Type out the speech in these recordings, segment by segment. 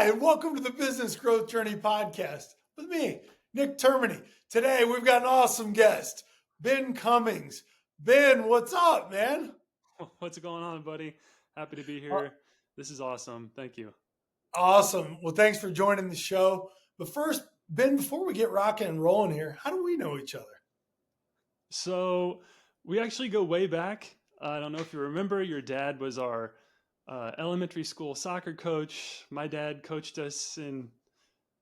and welcome to the Business Growth Journey podcast with me, Nick Termini. Today, we've got an awesome guest, Ben Cummings. Ben, what's up, man? What's going on, buddy? Happy to be Uh, here. This is awesome. Thank you. Awesome. Well, thanks for joining the show. But first, Ben, before we get rocking and rolling here, how do we know each other? So we actually go way back. I don't know if you remember, your dad was our elementary school soccer coach. My dad coached us in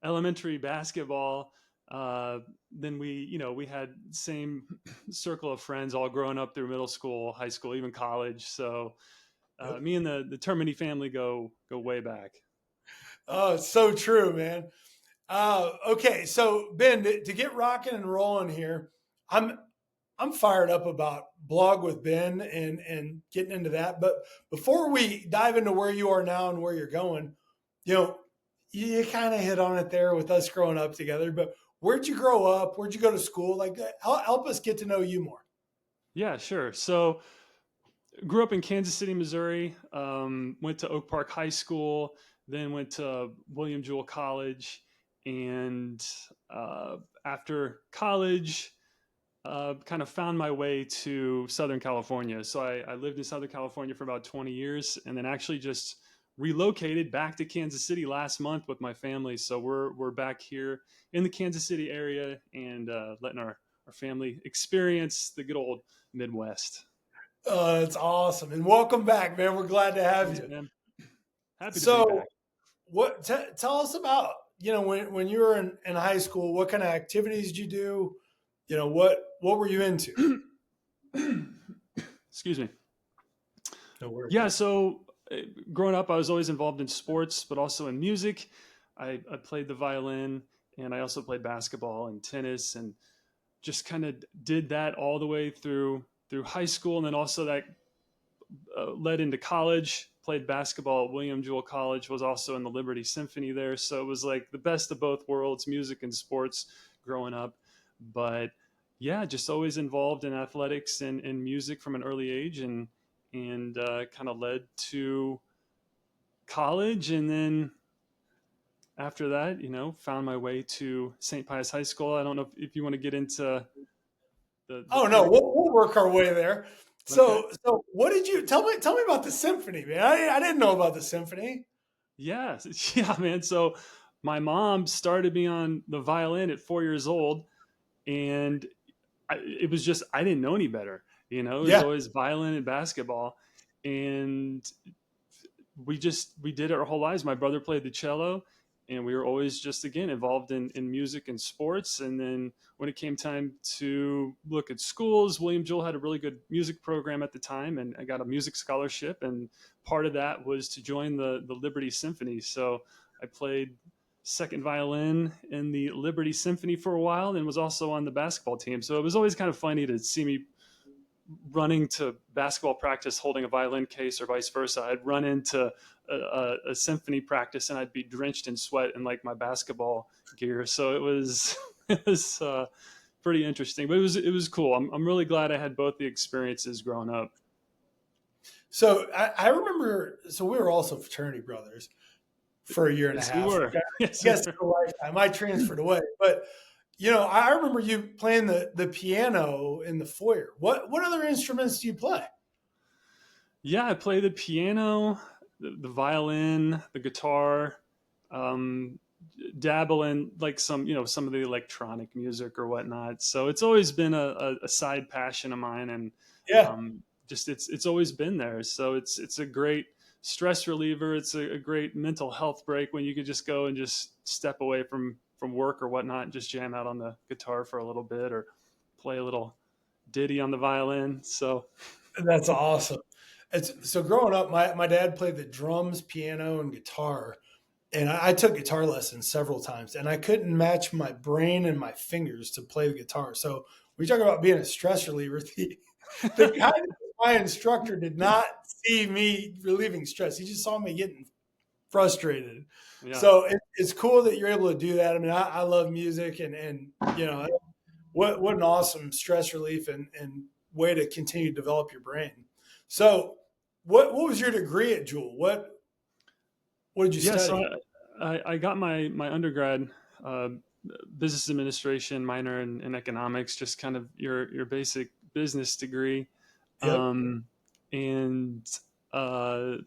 elementary basketball. Then we had same circle of friends all growing up through middle school, high school, even college. So Yep. me and the Termini family go way back. Oh, it's so true, man. Okay, so Ben, to get rocking and rolling here, I'm fired up about Blog with Ben and getting into that. But before we dive into where you are now and where you're going, you kind of hit on it there with us growing up together. But where'd you grow up? Where'd you go to school? Like, help us get to know you more. Yeah, sure. So grew up in Kansas City, Missouri. Went to Oak Park High School, then went to William Jewell College, and after college, kind of found my way to Southern California. So I lived in Southern California for about 20 years, and then actually just relocated back to Kansas City last month with my family. So we're back here in the Kansas City area and letting our family experience the good old Midwest. That's awesome, and welcome back, man. We're glad to have Thanks, you. man. Happy to be So, back. tell us about when you were in high school? What kind of activities did you do? What were you into? Excuse me. No worries. Yeah, so growing up, I was always involved in sports, but also in music. I played the violin, and I also played basketball and tennis, and just kind of did that all the way through high school, and then also that led into college. Played basketball at William Jewell College, was also in the Liberty Symphony there. So it was like the best of both worlds, music and sports growing up. But yeah, just always involved in athletics and music from an early age, and kind of led to college. And then after that, found my way to St. Pius High School. I don't know if you want to get into Oh no, we'll work our way there. Okay. So what did you tell me? Tell me about the symphony, man. I didn't know about the symphony. Yeah, yeah, man. So my mom started me on the violin at 4 years old, and it was just I didn't know any better. It was Yeah, always violin and basketball, and we did it our whole lives. My brother played the cello, and we were always just again involved in music and sports. And then when it came time to look at schools, William Jewell had a really good music program at the time, and I got a music scholarship, and part of that was to join the Liberty Symphony. So I played second violin in the Liberty Symphony for a while, and was also on the basketball team. So it was always kind of funny to see me running to basketball practice holding a violin case, or vice versa. I'd run into a symphony practice and I'd be drenched in sweat in like my basketball gear. So it was it was pretty interesting, but it was cool. I'm really glad I had both the experiences growing up. So I remember. So we were also fraternity brothers for a year and Yes, a we half. were. I Yes, we guess were. for a lifetime. I transferred away, but I remember you playing the piano in the foyer. What other instruments do you play? Yeah, I play the piano, the violin, the guitar, um, dabble in like some of the electronic music or whatnot. So it's always been a side passion of mine, and Yeah, just it's always been there. So it's a great stress reliever. It's a great mental health break when you could just go and just step away from work or whatnot and just jam out on the guitar for a little bit, or play a little ditty on the violin. So that's awesome. So growing up, my dad played the drums, piano, and guitar. And I took guitar lessons several times, and I couldn't match my brain and my fingers to play the guitar. So we talk about being a stress reliever. The guy that was my instructor did not see me relieving stress. He just saw me getting frustrated. yeah. So it's cool that you're able to do that. I mean, I love music, and what an awesome stress relief and way to continue to develop your brain. So what was your degree at Jewel? What did you Yeah, so study? I got my undergrad uh, business administration minor in economics, just kind of your basic business degree. Yep. Um, and uh,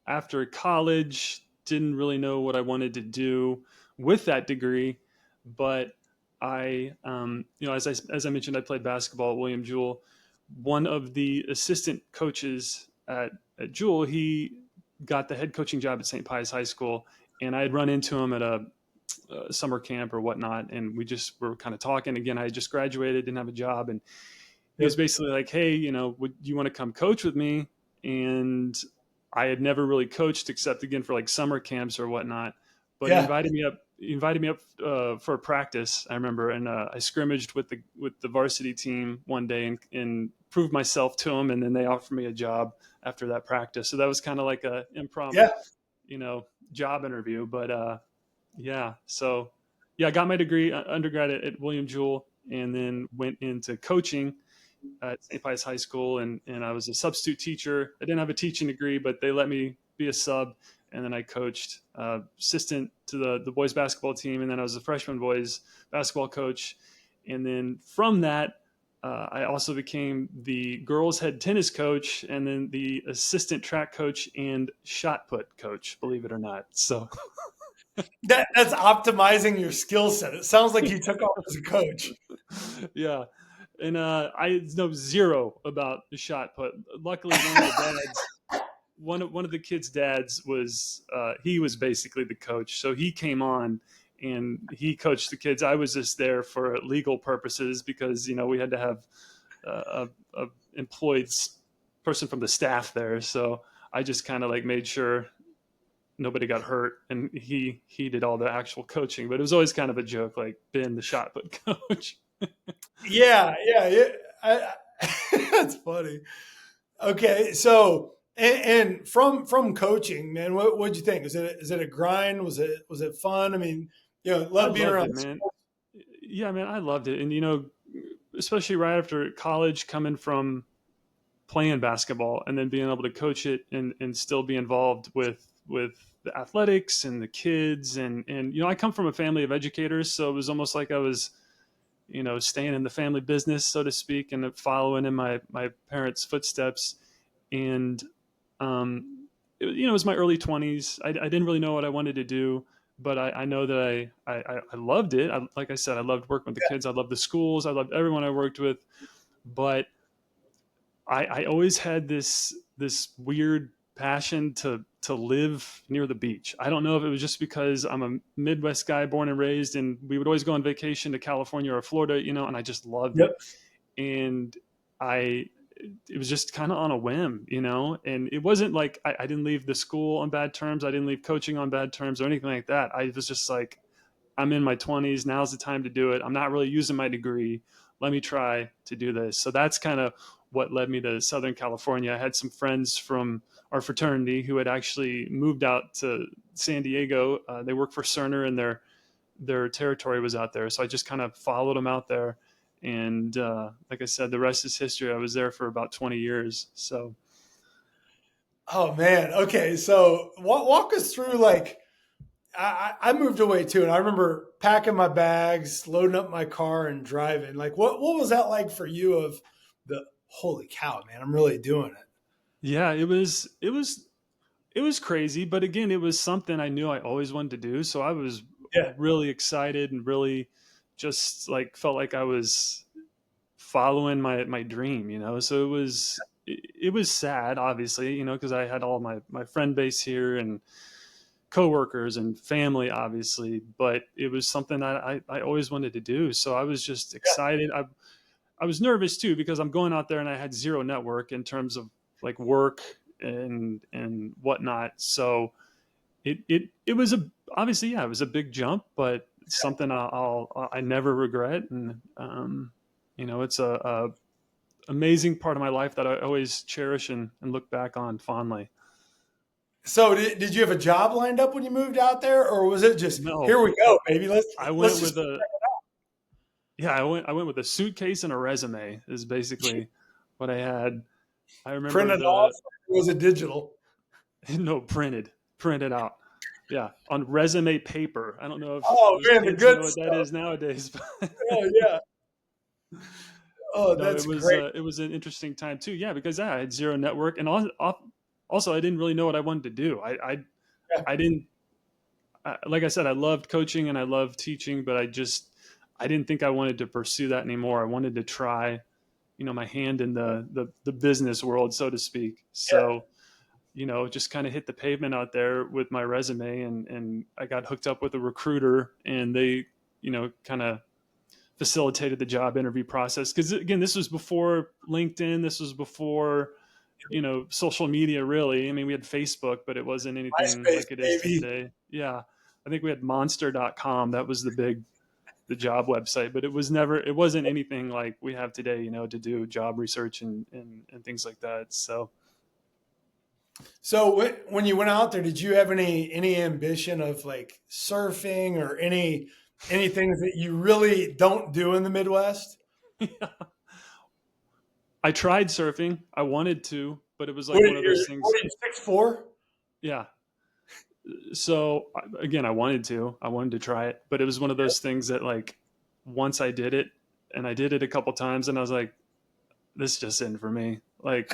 after college, didn't really know what I wanted to do with that degree, but as I mentioned, I played basketball at William Jewell. One of the assistant coaches at Jewell, he got the head coaching job at St. Pius High School, and I had run into him at a summer camp or whatnot, and we just were kind of talking. Again, I had just graduated, didn't have a job, and he was Yep. basically like, "Hey, would you want to come coach with me?" And I had never really coached except again for like summer camps or whatnot. But he Yeah. invited me up. He invited me up for a practice. I remember, and I scrimmaged with the varsity team one day and proved myself to them. And then they offered me a job after that practice. So that was kind of like a impromptu, Yeah. job interview. But yeah, so yeah, I got my degree undergrad at William Jewell, and then went into coaching at St. Pius High School, and I was a substitute teacher. I didn't have a teaching degree, but they let me be a sub, and then I coached assistant to the boys basketball team, and then I was a freshman boys basketball coach, and then from that. I also became the girls' head tennis coach, and then the assistant track coach and shot put coach. Believe it or not. So, That's optimizing your skill set. It sounds like you took off as a coach. yeah, and I know zero about the shot put. Luckily, one of the kids' dads was he was basically the coach, so he came on and he coached the kids. I was just there for legal purposes because we had to have a employed person from the staff there, so I just kind of like made sure nobody got hurt, and he did all the actual coaching. But it was always kind of a joke, like Ben, the shot put coach. Yeah. Yeah. Yeah. That's funny. Okay. So, and from coaching, man, what'd you think? Is it a grind? Was it fun? I mean, I love being loved around. it, man. Yeah, man, I loved it, and especially right after college, coming from playing basketball and then being able to coach it and still be involved with the athletics and the kids, and I come from a family of educators, so it was almost like I was staying in the family business, so to speak, and following in my parents' footsteps. And it was my early 20s. I didn't really know what I wanted to do, but I know that I loved it. Like I said, I loved working with the kids. I loved the schools. I loved everyone I worked with. But I always had this weird passion to live near the beach. I don't know if it was just because I'm a Midwest guy, born and raised, and we would always go on vacation to California or Florida, and I just loved it. Yep. And I it was just kind of on a whim, and it wasn't like I didn't leave the school on bad terms. I didn't leave coaching on bad terms or anything like that. I was just like, I'm in my 20s. Now's the time to do it. I'm not really using my degree. Let me try to do this. So that's kind of what led me to Southern California. I had some friends from our fraternity who had actually moved out to San Diego. They worked for Cerner, and their territory was out there. So I just kind of followed them out there. And like I said, the rest is history. I was there for about 20 years. So Oh man. Okay. So walk us through like I moved away too, and I remember packing my bags, loading up my car, and driving. Like, what was that like for you? Of the holy cow, man, I'm really doing it. yeah, it was crazy, but again, it was something I knew I always wanted to do. So I was Yeah. really excited and really just like felt like I was following my dream, So it was sad, obviously, because I had all my friend base here and coworkers and family, obviously, but it was something that I always wanted to do. So I was just excited. I was nervous too because I'm going out there and I had zero network in terms of like work and whatnot. So it was obviously, yeah, it was a big jump, but something I never regret. And it's a amazing part of my life that I always cherish and look back on fondly. So did you have a job lined up when you moved out there, or was it just No, here we go, baby? Let's I let's went just with a yeah, I went with a suitcase and a resume is basically what I had. I print remember it off? Or was it digital? no, printed out. Yeah, on resume paper. I don't know if Oh those man, the kids good know what that stuff. is nowadays, but Oh yeah. Oh, no, that's great. it was an interesting time too. Yeah, because I had zero network, and also I didn't really know what I wanted to do. Yeah. I didn't like I said, I loved coaching and I loved teaching, but I didn't think I wanted to pursue that anymore. I wanted to try, my hand in the business world, so to speak. Yeah. So just kind of hit the pavement out there with my resume, and I got hooked up with a recruiter, and they, kind of facilitated the job interview process. Because again, this was before LinkedIn, this was before social media. Really, I mean, we had Facebook, but it wasn't anything MySpace, like it is baby. today. Yeah, I think we had Monster.com. That was the job website, but it wasn't anything like we have today, to do job research and things like that. So So when you went out there, did you have any ambition of like surfing or any things that you really don't do in the Midwest? I tried surfing. I wanted to, but it was like What one of you're those what things. are you 6'4"? Yeah. So again, I wanted to try it, but it was one of those things that like once I did it, and I did it a couple times, and I was like, this just isn't for me. Like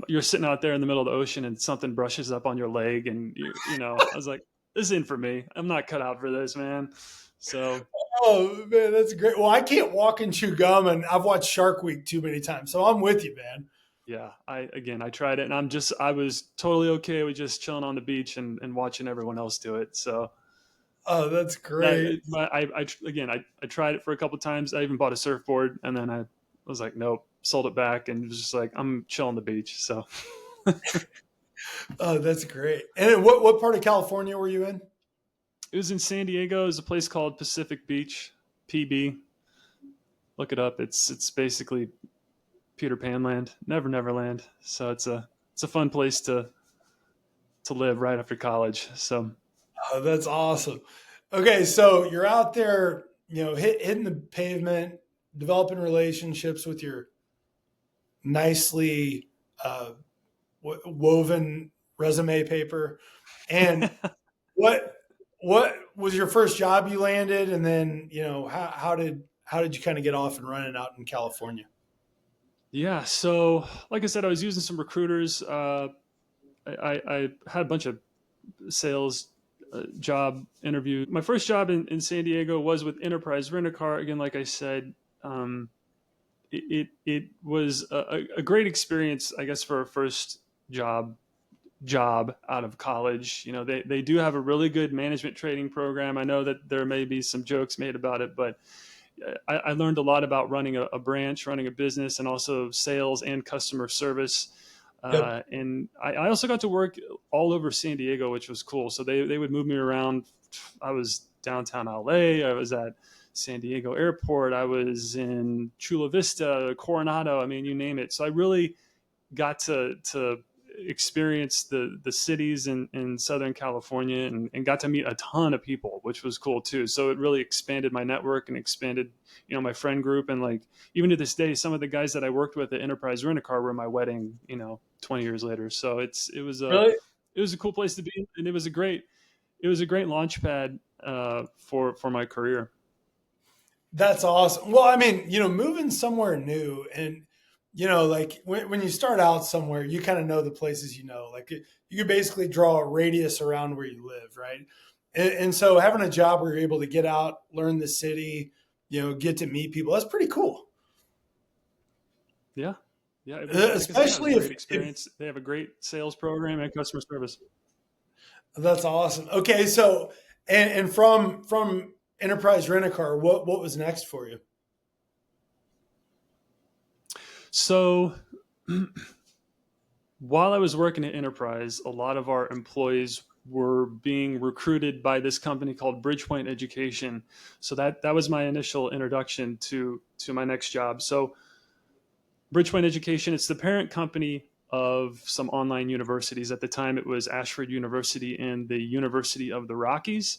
you're sitting out there in the middle of the ocean and something brushes up on your leg, and I was like, this isn't for me. I'm not cut out for this, man. So Oh man, that's great. Well, I can't walk and chew gum, and I've watched Shark Week too many times, so I'm with you, man. yeah, I tried it, and I was totally okay with just chilling on the beach and watching everyone else do it. So Oh, that's great. that again, I tried it for a couple of times. I even bought a surfboard, and then I was like, nope, sold it back, and was just like, I'm chilling on the beach. So Oh, that's great. And what part of California were you in? it was in San Diego. There's a place called Pacific Beach, PB. Look it up. It's basically Peter Pan land, Never Land. So it's a fun place to live right after college. So Oh, that's awesome. Okay, so you're out there, hitting the pavement, developing relationships with your nicely uh, woven resume paper. And what what was your first job you landed? And then how did you kind of get off and running out in California? yeah, so like I said, I was using some recruiters. I had a bunch of sales job interview. My first job in San Diego was with Enterprise Rent a Car. Again, like I said, it was a great experience, I guess, for a first job out of college. They do have a really good management training program. I know that there may be some jokes made about it, but I learned a lot about running a branch, running a business, and also sales and customer service. Yep. And I also got to work all over San Diego, which was cool. So they would move me around. I was downtown LA. I was at San Diego Airport. I was in Chula Vista, Coronado. I mean, you name it. So I really got to experience the cities in Southern California, and got to meet a ton of people, which was cool too. So it really expanded my network and expanded, my friend group. And like, even to this day, some of the guys that I worked with at Enterprise Rent a Car were my wedding, 20 years later. So Really? it was a cool place to be. And it was a great launch pad for my career. That's awesome. Well, I mean, moving somewhere new and, like when you start out somewhere, you kind of know the places, like you can basically draw a radius around where you live. Right. And so having a job where you're able to get out, learn the city, get to meet people, that's pretty cool. Yeah. Yeah. It was, like I said, yeah, it was a Especially great if experience. They have a great sales program and customer service. that's awesome. Okay. So, and from Enterprise Rent a Car, what was next for you? So while I was working at Enterprise, a lot of our employees were being recruited by this company called Bridgepoint Education. So that was my initial introduction to my next job. So Bridgepoint Education, it's the parent company of some online universities. At the time, it was Ashford University and the University of the Rockies.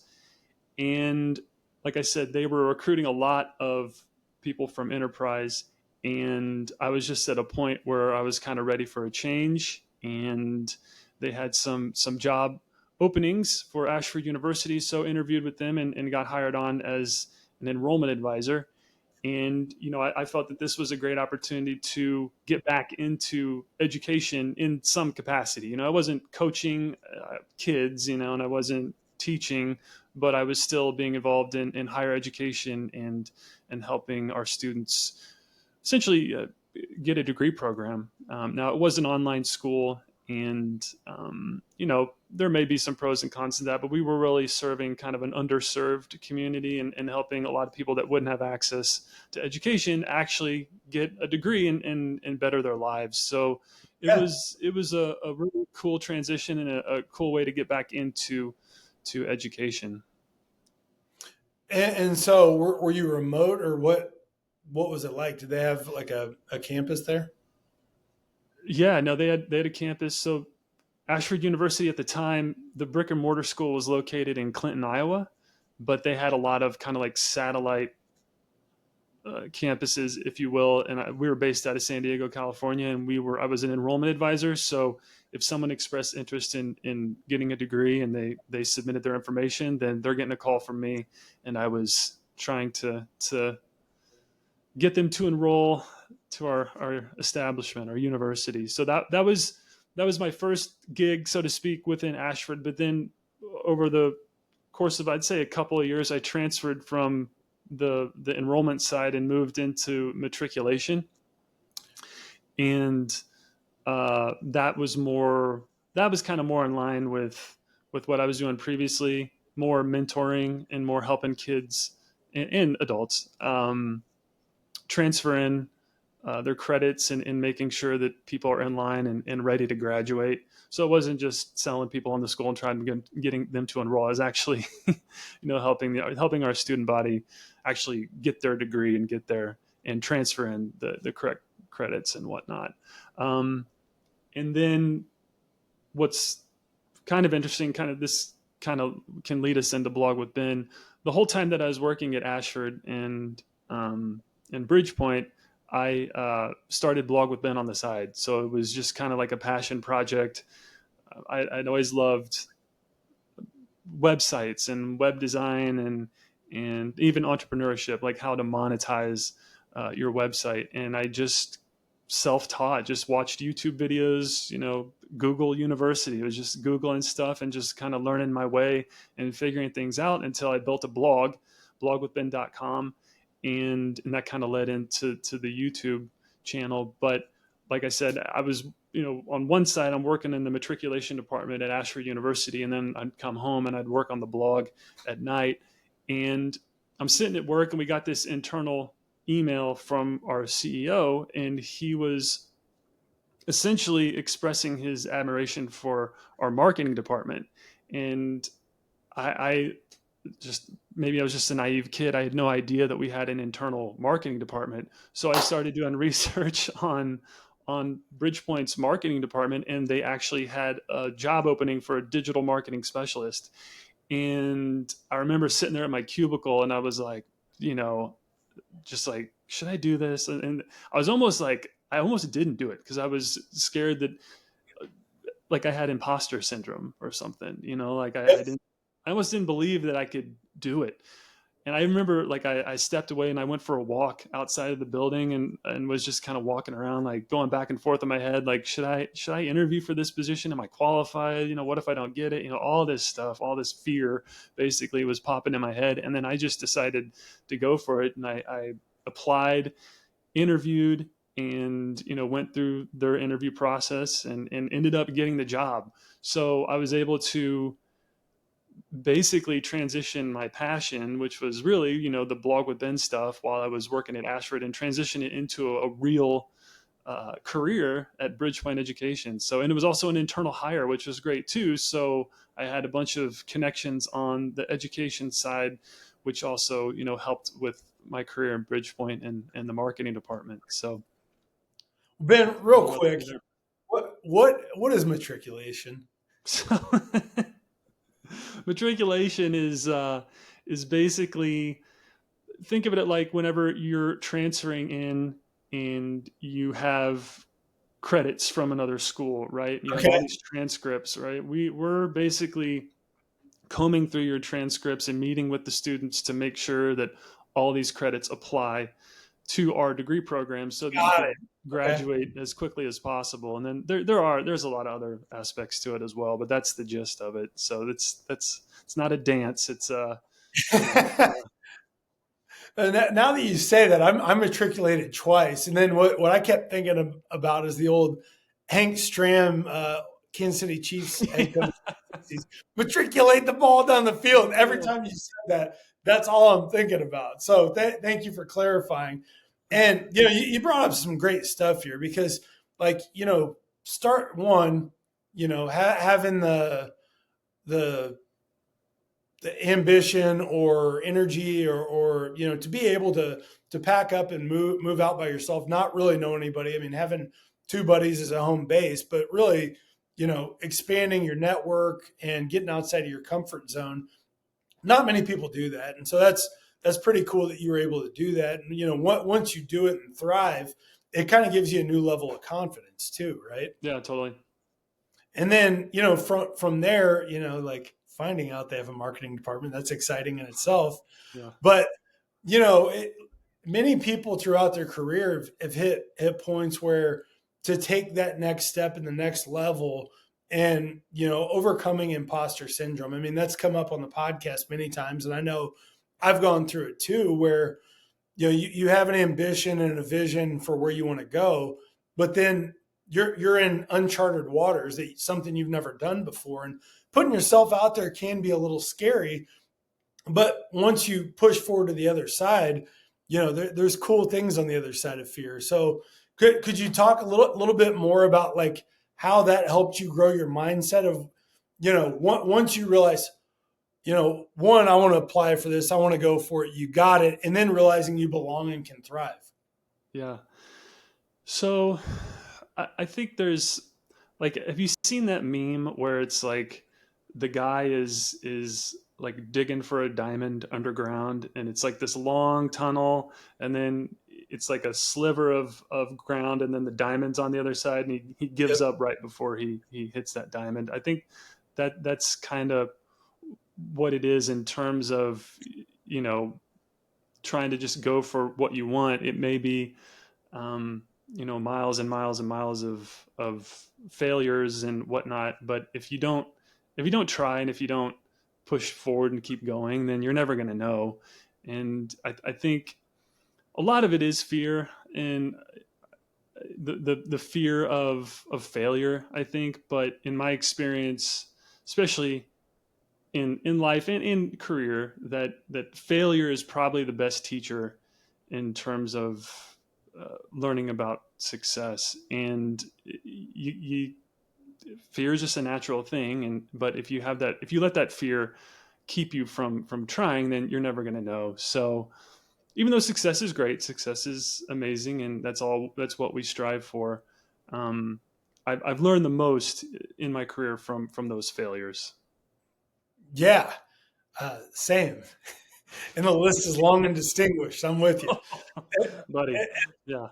And like I said, they were recruiting a lot of people from Enterprise. And I was just at a point where I was kind of ready for a change. And they had some job openings for Ashford University, so interviewed with them and got hired on as an enrollment advisor. And I felt that this was a great opportunity to get back into education in some capacity. I wasn't coaching kids, and I wasn't teaching, but I was still being involved in higher education and helping our students essentially get a degree program. Now, it was an online school, and there may be some pros and cons to that, but we were really serving kind of an underserved community and helping a lot of people that wouldn't have access to education actually get a degree and better their lives. So Yeah. it was a really cool transition and a cool way to get back into education. And so were you remote, or what was it like? Did they have like a campus there? Yeah, no, they had a campus. So Ashford University at the time, the brick and mortar school was located in Clinton, Iowa, but they had a lot of kind of like satellite campuses, if you will. And we were based out of San Diego, California, and I was an enrollment advisor. So if someone expressed interest in getting a degree and they submitted their information, then they're getting a call from me, and I was trying to get them to enroll to our establishment, our university. So that was my first gig, so to speak, within Ashford. But then over the course of, I'd say, a couple of years, I transferred from the enrollment side and moved into matriculation. And that was kind of more in line with what I was doing previously, more mentoring and more helping kids and adults transfer in their credits and making sure that people are in line and ready to graduate. So it wasn't just selling people on the school and trying to getting them to enroll. I was actually, helping our student body actually get their degree and get there and transfer in the correct credits and whatnot. Um, and then what's kind of interesting, kind of this kind of can lead us into Blog with Ben. The whole time that I was working at Ashford and Bridgepoint, I started Blog with Ben on the side. So it was just kind of like a passion project. I'd always loved websites and web design and even entrepreneurship, like how to monetize your website. And I just self-taught, just watched YouTube videos, Google University. It was just Googling stuff and just kind of learning my way and figuring things out until I built a blog, blogwithben.com. And that kind of led into the YouTube channel. But like I said, I was, on one side, I'm working in the matriculation department at Ashford University, and then I'd come home and I'd work on the blog at night. And I'm sitting at work, and we got this internal email from our CEO, and he was essentially expressing his admiration for our marketing department. And I just, maybe I was just a naive kid. I had no idea that we had an internal marketing department. So I started doing research on Bridgepoint's marketing department, and they actually had a job opening for a digital marketing specialist. And I remember sitting there at my cubicle, and I was like, just like, should I do this? And I was almost like, I almost didn't do it because I was scared that like I had imposter syndrome or something, like I almost didn't believe that I could do it. And I remember like I stepped away and I went for a walk outside of the building and was just kind of walking around, like going back and forth in my head, like, should I interview for this position? Am I qualified? What if I don't get it? All this stuff, all this fear basically was popping in my head. And then I just decided to go for it. And I applied, interviewed, and went through their interview process and ended up getting the job. So I was able to basically transition my passion, which was really, the Blog with Ben stuff, while I was working at Ashford, and transition it into a real career at Bridgepoint Education. So, and it was also an internal hire, which was great too. So I had a bunch of connections on the education side, which also, helped with my career in Bridgepoint and the marketing department. So, Ben, a real little quick, update there. what is matriculation? So matriculation is basically, think of it like whenever you're transferring in and you have credits from another school, right? You have all Okay. these transcripts, right? We're basically combing through your transcripts and meeting with the students to make sure that all these credits apply to our degree program so that you Got could it. Okay. graduate as quickly as possible. And then there's a lot of other aspects to it as well, but that's the gist of it. So that's it's not a dance. It's you know, And now that you say that, I'm matriculated twice, and then what I kept thinking about is the old Hank Stram, Kansas City Chiefs head yeah, coach. Matriculate the ball down the field. Every yeah, time you said that, that's all I'm thinking about. So thank you for clarifying. And you brought up some great stuff here because, like, start one, having the the ambition or energy or to be able to pack up and move out by yourself, not really know anybody. I mean, having two buddies is a home base, but really, expanding your network and getting outside of your comfort zone. Not many people do that, and so that's pretty cool that you were able to do that. And once you do it and thrive, it kind of gives you a new level of confidence too, right? yeah, totally. And then, from there, like finding out they have a marketing department, that's exciting in itself. Yeah, But, you know, it, many people throughout their career have hit points where to take that next step in the next level and, overcoming imposter syndrome. I mean, that's come up on the podcast many times. And I know I've gone through it too, where, you have an ambition and a vision for where you want to go, but then you're in uncharted waters, that something you've never done before, and putting yourself out there can be a little scary. But once you push forward to the other side, there's cool things on the other side of fear. So could you talk a little bit more about like how that helped you grow your mindset of, once you realize, one, I want to apply for this, I want to go for it, you got it, and then realizing you belong and can thrive. yeah. So I think there's like, have you seen that meme where it's like the guy is like digging for a diamond underground, and it's like this long tunnel, and then it's like a sliver of ground, and then the diamond's on the other side, and he Yep. gives up right before he hits that diamond. I think that's kind of what it is in terms of, you know, trying to just go for what you want. It may be, miles and miles and miles of failures and whatnot. But if you don't try, and if you don't push forward and keep going, then you're never going to know. And I think a lot of it is fear, and the fear of failure, I think. But in my experience, especially in life and in career, that failure is probably the best teacher in terms of learning about success. And fear is just a natural thing, and but if you let that fear keep you from trying, then you're never going to know. So even though success is great, success is amazing, and that's what we strive for. um, I've learned the most in my career from those failures. Yeah, same. And the list is long and distinguished. I'm with you. Buddy, yeah.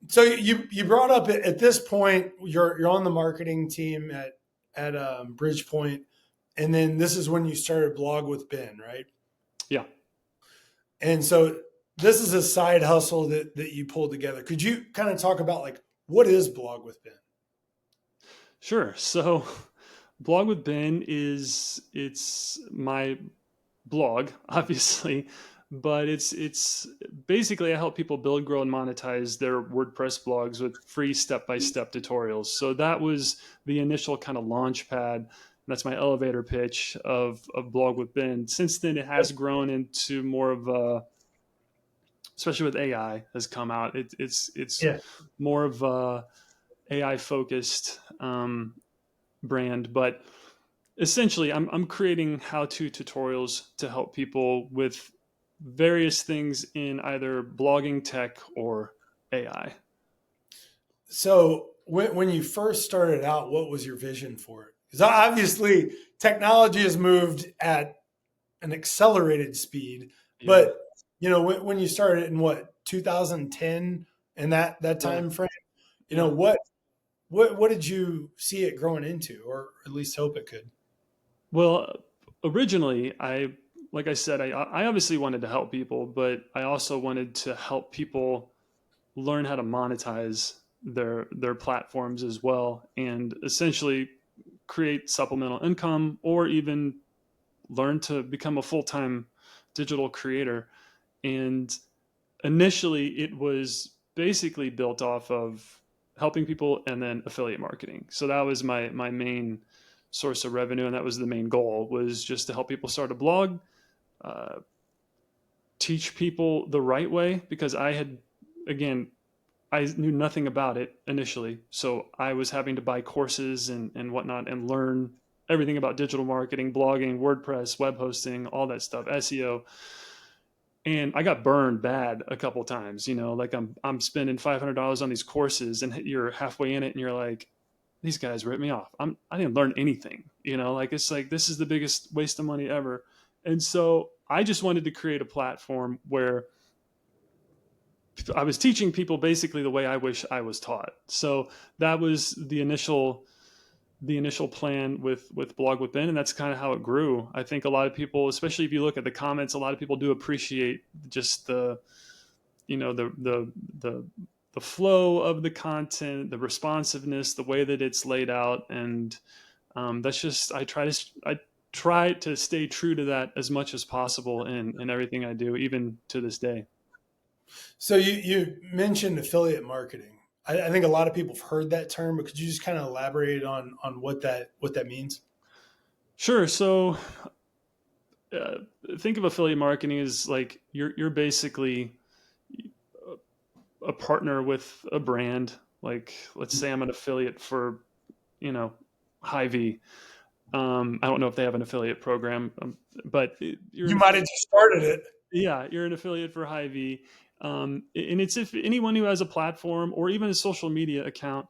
So you brought up at this point you're on the marketing team at Bridgepoint, and then this is when you started Blog with Ben, right? Yeah, And so this is a side hustle that you pulled together. Could you kind of talk about like what is Blog with Ben? sure. So blog with Ben it's my blog, obviously, but it's basically I help people build, grow, and monetize their WordPress blogs with free step-by-step tutorials. So that was the initial kind of launch pad. That's my elevator pitch of blog with Ben. Since then, it has grown into more of a, especially with AI has come out. It's Yeah. more of a AI focused brand, but essentially I'm creating how-to tutorials to help people with various things in either blogging, tech, or AI. So when you first started out, what was your vision for it? Because obviously technology has moved at an accelerated speed, Yeah, but when you started in what 2010 and that yeah, time frame, yeah. what what did you see it growing into, or at least hope it could? Well, originally, like I said, I obviously wanted to help people, but I also wanted to help people learn how to monetize their platforms as well, and essentially create supplemental income, or even learn to become a full-time digital creator. And initially, it was basically built off of helping people and then affiliate marketing. So that was my main source of revenue, and that was the main goal, was just to help people start a blog, uh, teach people the right way, because I had, again, I knew nothing about it initially. So I was having to buy courses and whatnot and learn everything about digital marketing, blogging, WordPress, web hosting, all that stuff, SEO. And I got burned bad a couple times, like I'm spending $500 on these courses, and you're halfway in it and you're like, these guys ripped me off. I didn't learn anything, like, it's like, this is the biggest waste of money ever. And so I just wanted to create a platform where I was teaching people basically the way I wish I was taught. So that was the initial plan with Blog with Ben, and that's kind of how it grew. I think a lot of people, especially if you look at the comments, a lot of people do appreciate just the you know the flow of the content, the responsiveness, the way that it's laid out, and that's just, I try to stay true to that as much as possible in everything I do, even to this day. So you mentioned affiliate marketing. I think a lot of people have heard that term, but could you just kind of elaborate on what that means? Sure. So uh, think of affiliate marketing as like you're basically a partner with a brand. Like, let's say I'm an affiliate for, you know, Hy-Vee. I don't know if they have an affiliate program, but you're You an might have affiliate. just started it. Yeah, you're an affiliate for Hy-Vee. And it's, if anyone who has a platform or even a social media account,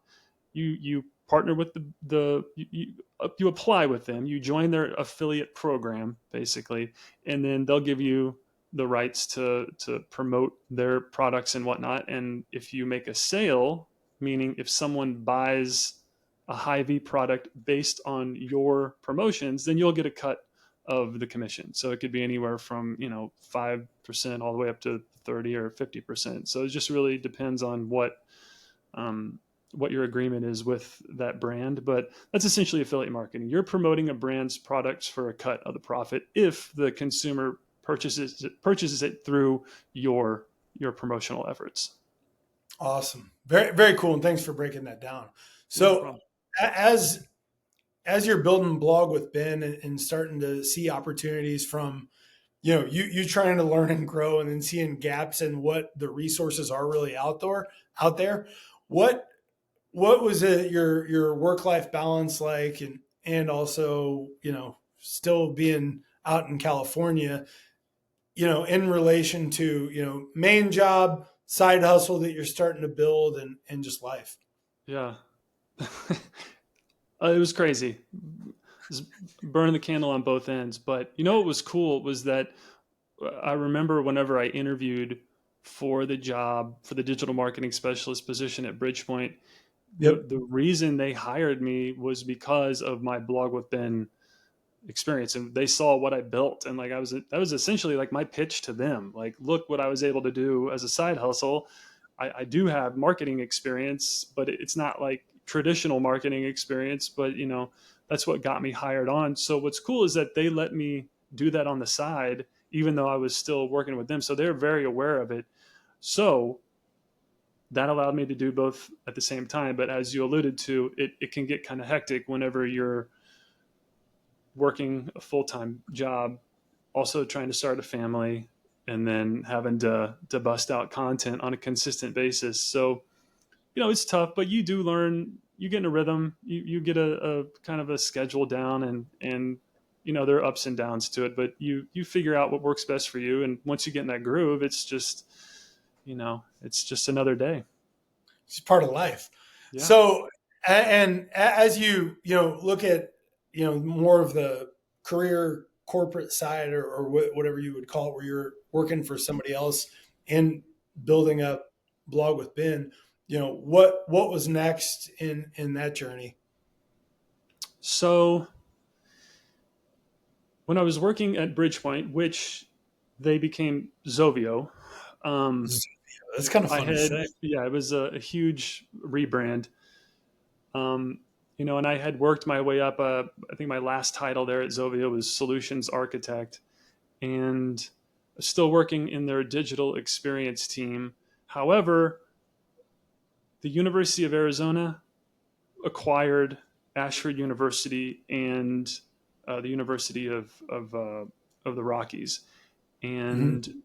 you partner with you apply with them, you join their affiliate program basically, and then they'll give you the rights to promote their products and whatnot. And if you make a sale, meaning if someone buys a Hy-Vee product based on your promotions, then you'll get a cut of the commission. So it could be anywhere from 5% all the way up to 30 or 50%. So it just really depends on um, what your agreement is with that brand. But that's essentially affiliate marketing. You're promoting a brand's products for a cut of the profit if the consumer purchases it through your promotional efforts. Awesome. Very, very cool. And thanks for breaking that down. Yeah, no So problem. as as you're building blog with Ben and starting to see opportunities from, you trying to learn and grow and then seeing gaps in what the resources are really out there, what what was your work life balance like, and also, still being out in California, in relation to, main job, side hustle that you're starting to build, and just life. Yeah. It was crazy. It was burning the candle on both ends. But what was cool was that I remember whenever I interviewed for the job for the digital marketing specialist position at Bridgepoint, the Yep. the reason they hired me was because of my blog with Ben experience, and they saw what I built, and like that was essentially like my pitch to them. Like, look what I was able to do as a side hustle. I do have marketing experience, but it's not like traditional marketing experience. But that's what got me hired on. So what's cool is that they let me do that on the side, even though I was still working with them. So they're very aware of it. So that allowed me to do both at the same time. But as you alluded to, it can get kind of hectic whenever you're working a full-time job, also trying to start a family, and then having to bust out content on a consistent basis. So it's tough, but you do learn. You get in a rhythm. You get a kind of a schedule down, and there are ups and downs to it, but you figure out what works best for you. And once you get in that groove, it's just another day. It's part of life. Yeah. So, and as you look at, more of the career corporate side, or whatever you would call it, where you're working for somebody else and building up blog with Ben, what was next in that journey? So when I was working at Bridgepoint, which they became Zovio, um, That's kind of I fun to had, say. yeah, it was a huge rebrand. Um, and I had worked my way up. I think my last title there at Zovio was Solutions Architect, and still working in their digital experience team. However, the University of Arizona acquired Ashford University and the University of the Rockies, Mhm. and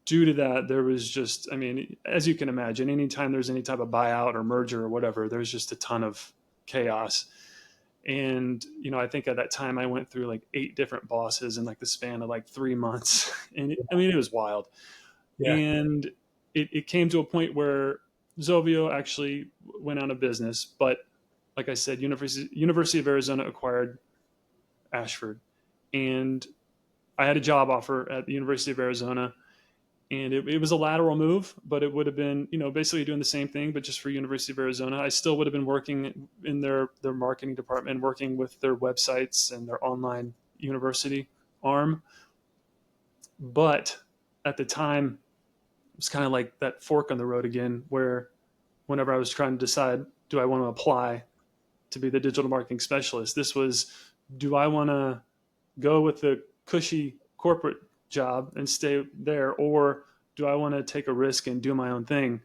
due to that, there was just, I mean, as you can imagine, anytime there's any type of buyout or merger or whatever, there's just a ton of chaos. And I think at that time I went through like 8 different bosses in like the span of like 3 months, and I mean, it was wild. Yeah. And it came to a point where Zovio actually went out of business. But like I said, University of Arizona acquired Ashford, and I had a job offer at the University of Arizona, and it was a lateral move, but it would have been, basically doing the same thing, but just for University of Arizona. I still would have been working in their marketing department, working with their websites and their online university arm. But at the time, it was kind of like that fork on the road again, where whenever I was trying to decide, do I want to apply to be the digital marketing specialist? This was, do I want to go with the cushy corporate job and stay there, or do I want to take a risk and do my own thing?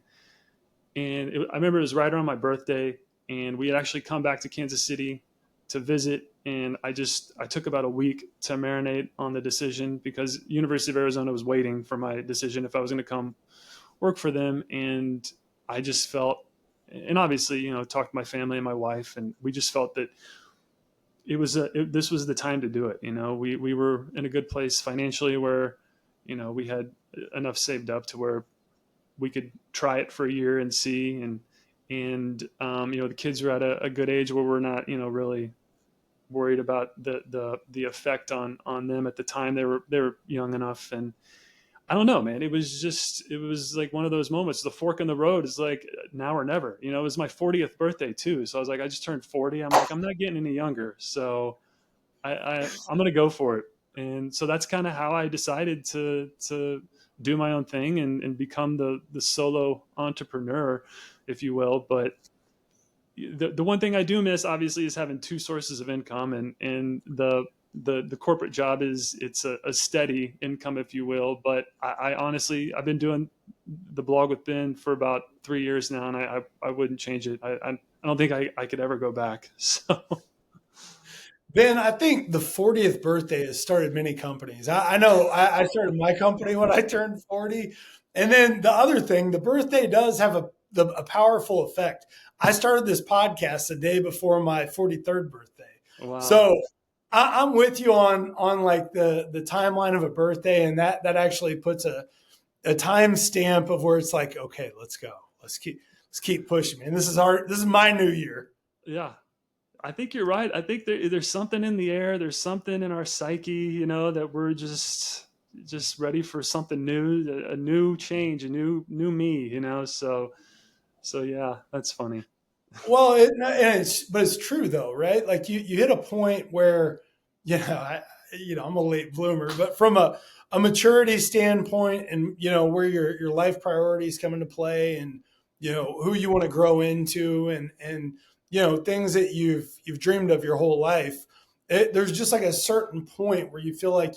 And I remember it was right around my birthday, and we had actually come back to Kansas City to visit. And I took about a week to marinate on the decision, because University of Arizona was waiting for my decision if I was going to come work for them. And I just felt, and obviously, talked to my family and my wife, and we just felt that this was the time to do it. We were in a good place financially, where, we had enough saved up to where we could try it for a year and see. And the kids were at a good age where we're not, really worried about the effect on them at the time. They were young enough. And I don't know, man. It was like one of those moments. The fork in the road is like now or never. It was my 40th birthday too. So I was like, I just turned 40. I'm like, I'm not getting any younger. So I'm gonna go for it. And so that's kind of how I decided to do my own thing and become the solo entrepreneur, if you will. But the one thing I do miss, obviously, is having 2 sources of income, and the corporate job it's a steady income, if you will. But I honestly, I've been doing the blog with Ben for about 3 years now, and I wouldn't change it. I don't think I could ever go back. So Ben, I think the 40th birthday has started many companies. I know I started my company when I turned 40. And then the other thing, the birthday does have a powerful effect. I started this podcast the day before my 43rd birthday. wow, So I'm with you on like the timeline of a birthday, and that actually puts a time stamp of where it's like, okay, let's go. Let's keep pushing, man. This is my new year. yeah. I think you're right. I think there's something in the air. There's something in our psyche, that we're just ready for something new, a new change, a new me, So yeah, that's funny. Well, but it's true though, right? Like you hit a point where, I'm a late bloomer, but from a maturity standpoint, and where your life priorities come into play, and who you want to grow into, and things that you've dreamed of your whole life. There's just like a certain point where you feel like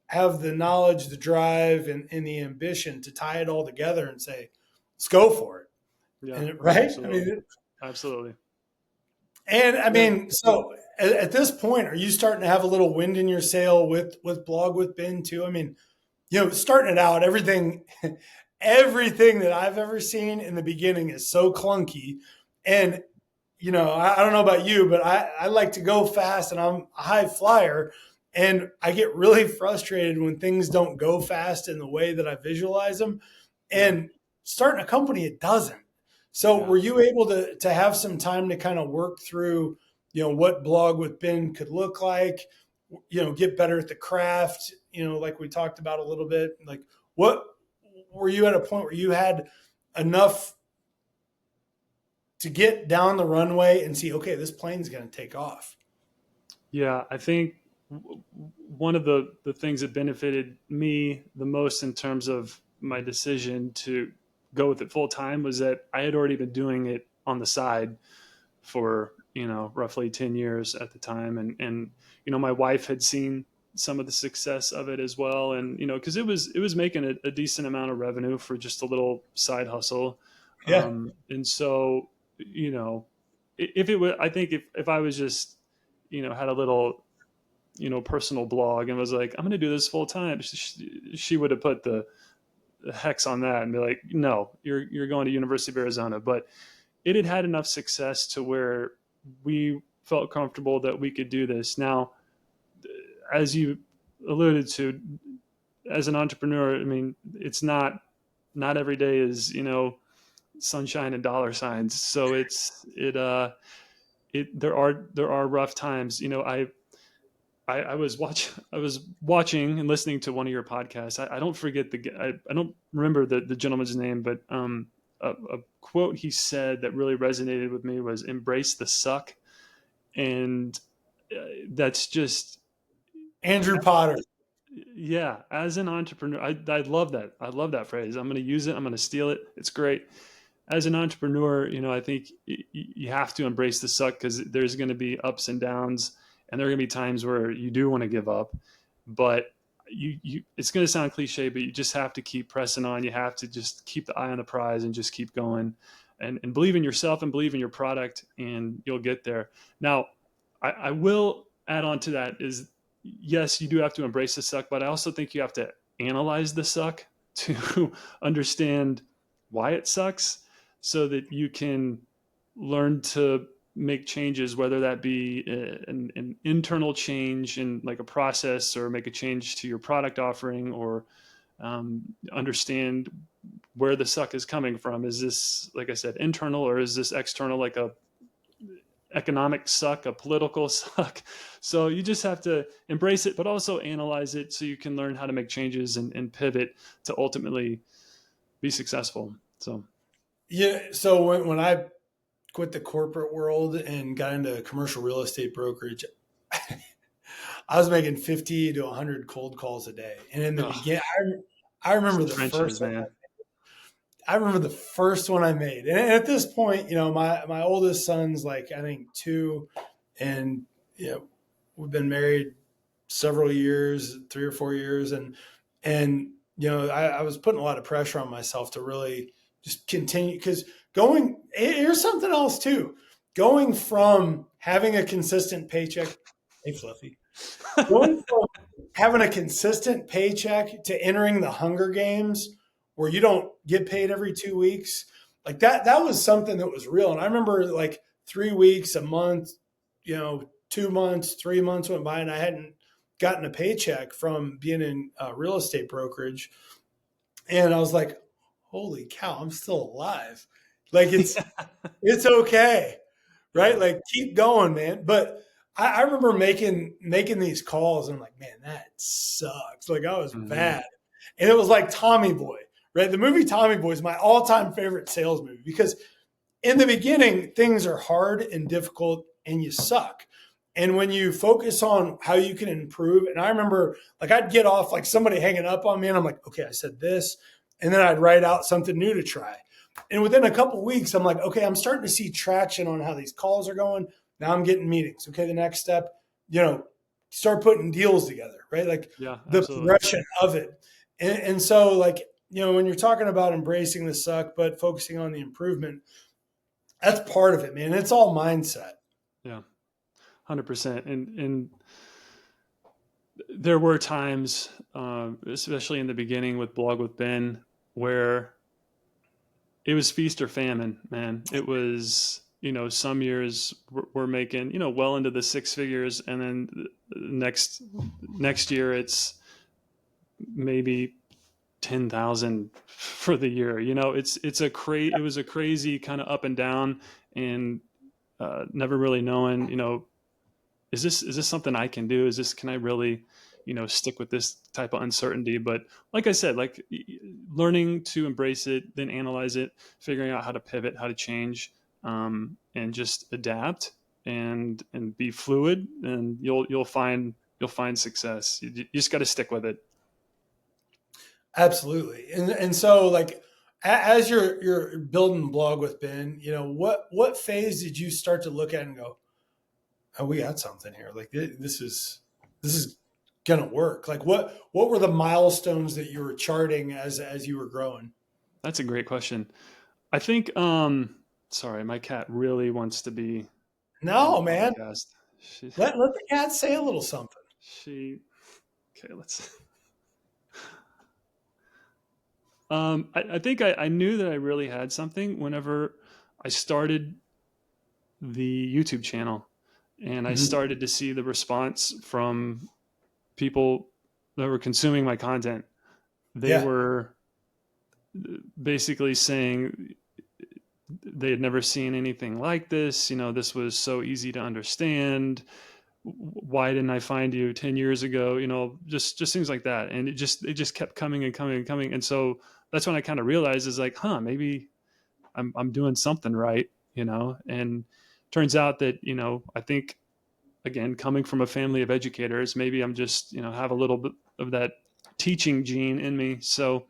have the knowledge, the drive, and the ambition to tie it all together and say, let's go for it. Yeah, And right? I absolutely, mean, absolutely. and I Yeah, mean, so at this point, are you starting to have a little wind in your sail with blog with Ben too? I mean, starting it out, everything that I've ever seen in the beginning is so clunky. And I don't know about you, but I like to go fast, and I'm a high flyer, and I get really frustrated when things don't go fast in the way that I visualize them. yeah, And starting a company, it doesn't. So yeah, were you able to have some time to kind of work through, what blog with Ben could look like, get better at the craft, like we talked about a little bit, like what were you at a point where you had enough to get down the runway and see, okay, this plane's going to take off? Yeah, I think one of the things that benefited me the most in terms of my decision to go with it full time was that I had already been doing it on the side for, roughly 10 years at the time. And my wife had seen some of the success of it as well. And, cause it was making a decent amount of revenue for just a little side hustle. Yeah. And so, if it was, I think if I was just, had a little, personal blog and was like, I'm going to do this full time, she would have put the hex on that and be like, no, you're going to University of Arizona. But it had enough success to where we felt comfortable that we could do this. Now, as you alluded to, as an entrepreneur, I mean, it's not every day is, sunshine and dollar signs. So there are rough times. I was watching and listening to one of your podcasts. I don't forget I don't remember the gentleman's name, but a quote he said that really resonated with me was "Embrace the suck," and that's just, Andrew Potter. yeah. As an entrepreneur, I love that. I love that phrase. I'm going to use it. I'm going to steal it. It's great. As an entrepreneur, I think you have to embrace the suck, because there's going to be ups and downs, and there are going to be times where you do want to give up. But it's going to sound cliche, but you just have to keep pressing on. You have to just keep the eye on the prize and just keep going, and believe in yourself and believe in your product, and you'll get there. Now, I will add on to that is, yes, you do have to embrace the suck, but I also think you have to analyze the suck to understand why it sucks, so that you can learn to make changes, whether that be an internal change in like a process, or make a change to your product offering, or understand where the suck is coming from. Is this, like I said, internal, or is this external, like a economic suck, a political suck? So you just have to embrace it, but also analyze it, so you can learn how to make changes and pivot to ultimately be successful. So Yeah. So when I quit the corporate world and got into commercial real estate brokerage, I was making 50 to 100 cold calls a day. And in the oh, beginning, I remember the trenches, first one. man. I remember the first one I made. And at this point, my oldest son's like, I think 2. And, we've been married several years, 3 or 4 years. And, I was putting a lot of pressure on myself to really just continue, because here's something else too, going from having a consistent paycheck. Hey, Fluffy. Going from having a consistent paycheck to entering the Hunger Games, where you don't get paid every 2 weeks, like that was something that was real. And I remember like 3 weeks, a month, 2 months, 3 months went by, and I hadn't gotten a paycheck from being in real estate brokerage. And I was like, holy cow, I'm still alive. Like it's okay, right? Yeah. Like keep going, man. But I remember making these calls, and I'm like, man, that sucks. Like I was Mm-hmm. bad. And it was like Tommy Boy, right? The movie Tommy Boy is my all-time favorite sales movie, because in the beginning, things are hard and difficult and you suck. And when you focus on how you can improve, and I remember like I'd get off like somebody hanging up on me, and I'm like, okay, I said this, and then I'd write out something new to try. And within a couple of weeks, I'm like, okay, I'm starting to see traction on how these calls are going. Now I'm getting meetings. Okay, the next step, start putting deals together, right? Like Yeah, the absolutely. progression of it. And so, like, when you're talking about embracing the suck, but focusing on the improvement, that's part of it, man. It's all mindset. Yeah, 100%. And there were times, especially in the beginning with Blog with Ben, where it was feast or famine, man. It was, some years we're making, well into the six figures, and then next year it's maybe 10,000 for the year. It was a crazy kind of up and down, and never really knowing, is this something I can do? Can I really, stick with this type of uncertainty. But like I said, like learning to embrace it, then analyze it, figuring out how to pivot, how to change, and just adapt and be fluid, and you'll find success. You just got to stick with it. Absolutely. And so like as you're building the blog with Ben, what phase did you start to look at and go, oh, we got something here. Like this is gonna work. Like what were the milestones that you were charting as you were growing? That's a great question. I think sorry, my cat really wants to be on the No, man. podcast. She Let the cat say a little something. she okay, let's I think I knew that I really had something whenever I started the YouTube channel, and I Mhm. started to see the response from people that were consuming my content. They Yeah. were basically saying they had never seen anything like this. This was so easy to understand. Why didn't I find you 10 years ago? Just things like that. And it just kept coming and coming and coming. And so that's when I kind of realized is like, maybe I'm doing something right, and turns out that, I think again, coming from a family of educators, maybe I'm just, have a little bit of that teaching gene in me. So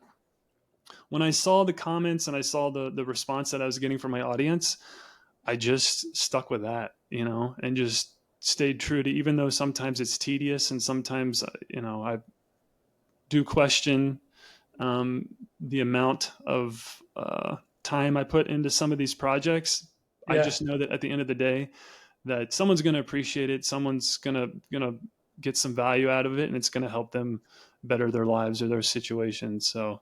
when I saw the comments and I saw the response that I was getting from my audience, I just stuck with that, and just stayed true to, even though sometimes it's tedious and sometimes, I do question the amount of time I put into some of these projects. I Yeah. just know that at the end of the day, that someone's going to appreciate it. Someone's going to get some value out of it, and it's going to help them better their lives or their situation. So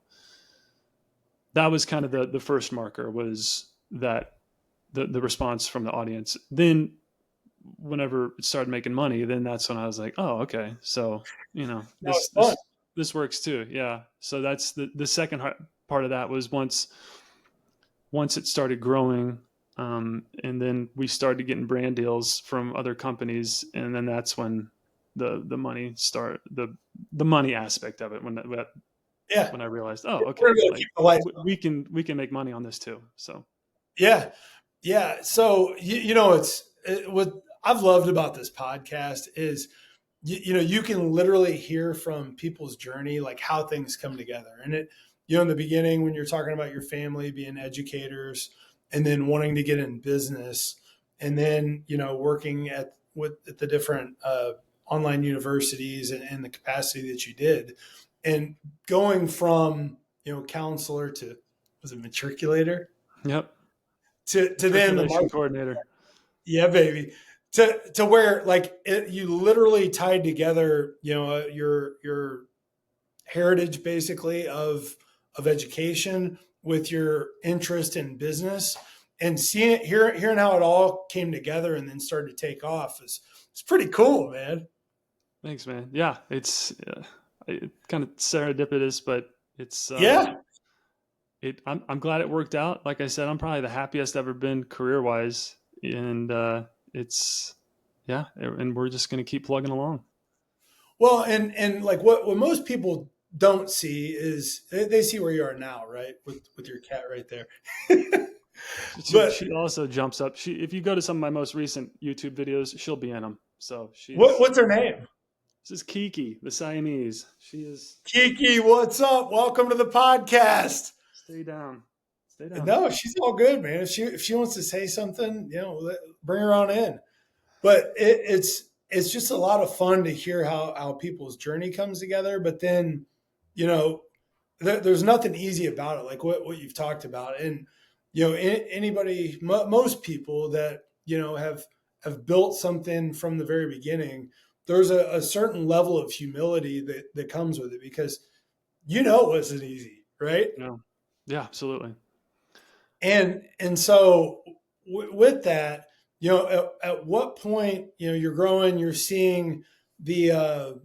that was kind of the first marker, was that the response from the audience. Then whenever it started making money, then that's when I was like, oh, okay. So, That was this, fun. this works too. Yeah. So that's the second part of that, was once it started growing, and then we started getting brand deals from other companies. And then that's when the money the money aspect of it, Yeah. when I realized, oh, We're okay, gonna like keep the lights on. we can make money on this too. So Yeah. Yeah. So what I've loved about this podcast is you can literally hear from people's journey, like how things come together. And in the beginning, when you're talking about your family being educators and then wanting to get in business, and then, working at the different online universities and the capacity that you did, and going from, counselor to, was it matriculator, yep, to then the matriculation market. coordinator. Yeah, baby. To where like you literally tied together, your heritage basically of education with your interest in business, and seeing it, hearing how it all came together and then started to take off is it's pretty cool, man. Thanks, man. Yeah, it's kind of serendipitous, but it's Yeah. I'm glad it worked out. Like I said, I'm probably the happiest I've ever been career wise, and it's yeah, and we're just gonna keep plugging along. Well, and like what most people don't see is they see where you are now, right? With your cat right there. But She also jumps up. If you go to some of my most recent YouTube videos, she'll be in them. So what's her name? this is Kiki, the Siamese. She is. Kiki, what's up? Welcome to the podcast. Stay down, stay down. No, she's all good, man. If she wants to say something, bring her on in. But it's just a lot of fun to hear how people's journey comes together. But then, you know, there's nothing easy about it, like what you've talked about. And anybody, most people that have built something from the very beginning, there's a certain level of humility that comes with it, because it wasn't easy, right? No, yeah, absolutely. And so with that, at what point, you're growing, you're seeing some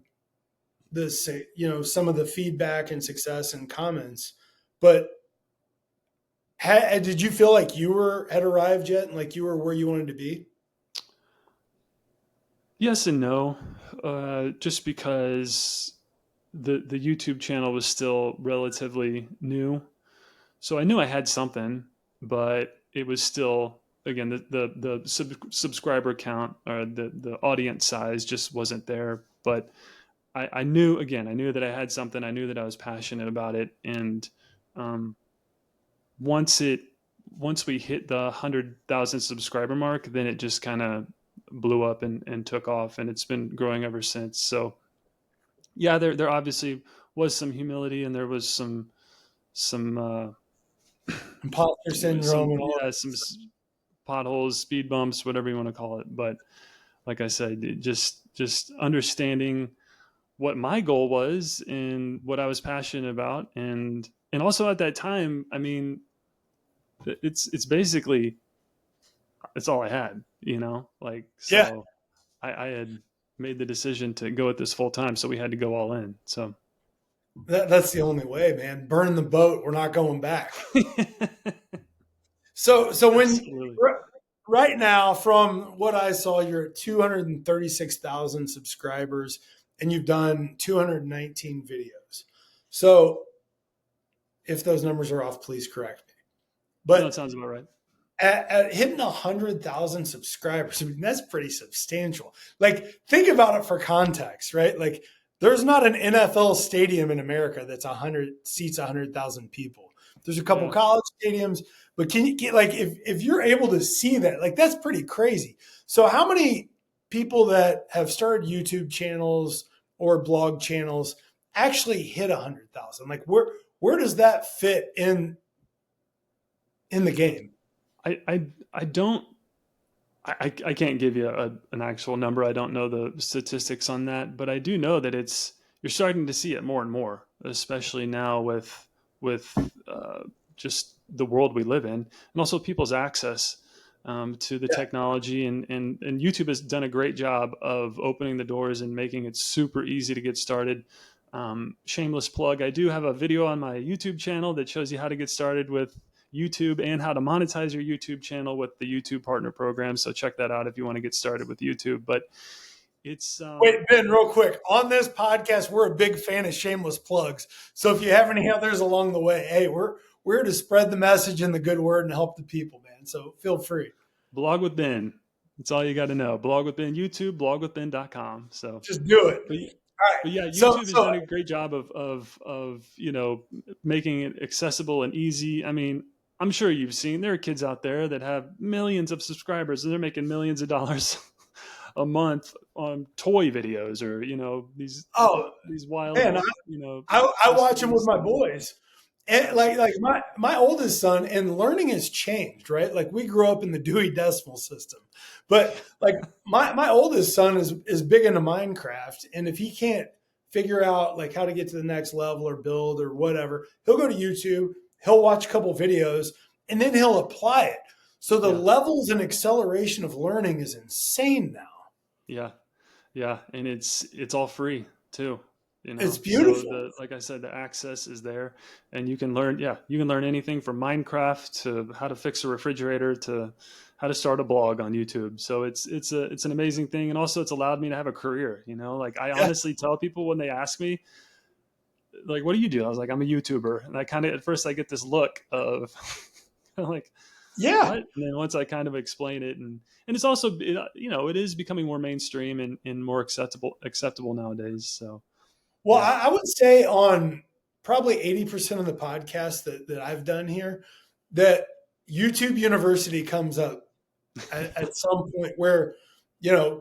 of the feedback and success and comments, but did you feel like you had arrived yet, and like you were where you wanted to be? Yes and no. Just because the YouTube channel was still relatively new, so I knew I had something, but it was still, again, the subscriber count or the audience size just wasn't there. But I knew, again, I knew that I had something. I knew that I was passionate about it, and um, once it once we hit the 100,000 subscriber mark, then it just kind of blew up and took off, and it's been growing ever since. So yeah, there obviously was some humility, and there was some Imposter some syndrome and all yeah that some stuff. potholes, speed bumps, whatever you want to call it. But like I said, just understanding what my goal was and what I was passionate about, and also at that time, I mean, it's basically it's all I had, like, Yeah, so I had made the decision to go at this full time, so we had to go all in. So that's the only way, man. Burn the boat. We're not going back. So absolutely. right now, from what I saw, you're at 236,000 subscribers, and you've done 219 videos. So if those numbers are off, please correct me. No, it But sounds about right. at hitting 100,000 subscribers, I mean, that's pretty substantial. Like, think about it for context, right? Like, there's not an NFL stadium in America that's 100 seats, 100,000 people. There's a couple Yeah. college stadiums, but can you get, like, if you're able to see that, like, that's pretty crazy. So how many people that have started YouTube channels or blog channels actually hit 100,000? Like, where does that fit in the game? I don't I can't give you an actual number. I don't know the statistics on that, but I do know that you're starting to see it more and more, especially now with just the world we live in, and also people's access to the Yeah. technology, and YouTube has done a great job of opening the doors and making it super easy to get started. Shameless plug: I do have a video on my YouTube channel that shows you how to get started with YouTube and how to monetize your YouTube channel with the YouTube Partner Program. So check that out if you want to get started with YouTube. But it's Wait, Ben, real quick. On this podcast, we're a big fan of shameless plugs. So if you have any others along the way, hey, we're here to spread the message and the good word and help the people, man. So feel free. Blog with Ben. That's all you got to know. Blog with Ben, YouTube, blogwithben.com. So, Just do it. but All right. but yeah, So YouTube has so done a great job of making it accessible and easy. I mean, I'm sure you've seen there are kids out there that have millions of subscribers and they're making millions of dollars a month on toy videos, or oh these wild man, I watch them with recipes. my boys. And like Absolutely. my oldest son, and learning has changed, right? Like we grew up in the Dewey Decimal System, but like my oldest son is big into Minecraft, and if he can't figure out like how to get to the next level or build or whatever, he'll go to YouTube, he'll watch a couple videos, and then he'll apply it. So the Yeah. levels and acceleration of learning is insane now. Yeah. Yeah, and it's all free too, It's so beautiful. the like I said, the access is there, and you can learn anything from Minecraft to how to fix a refrigerator to how to start a blog on YouTube. So it's an amazing thing, and also it's allowed me to have a career. Like, I Yeah. honestly tell people when they ask me, like, what do you do? I was like, I'm a YouTuber, and I kind of, at first, I get this look of like, Yeah. what? And then once I kind of explain it, and it's also, it is becoming more mainstream and more acceptable nowadays. So Well, yeah. I would say on probably 80% of the podcasts that I've done here, that YouTube University comes up at some point where,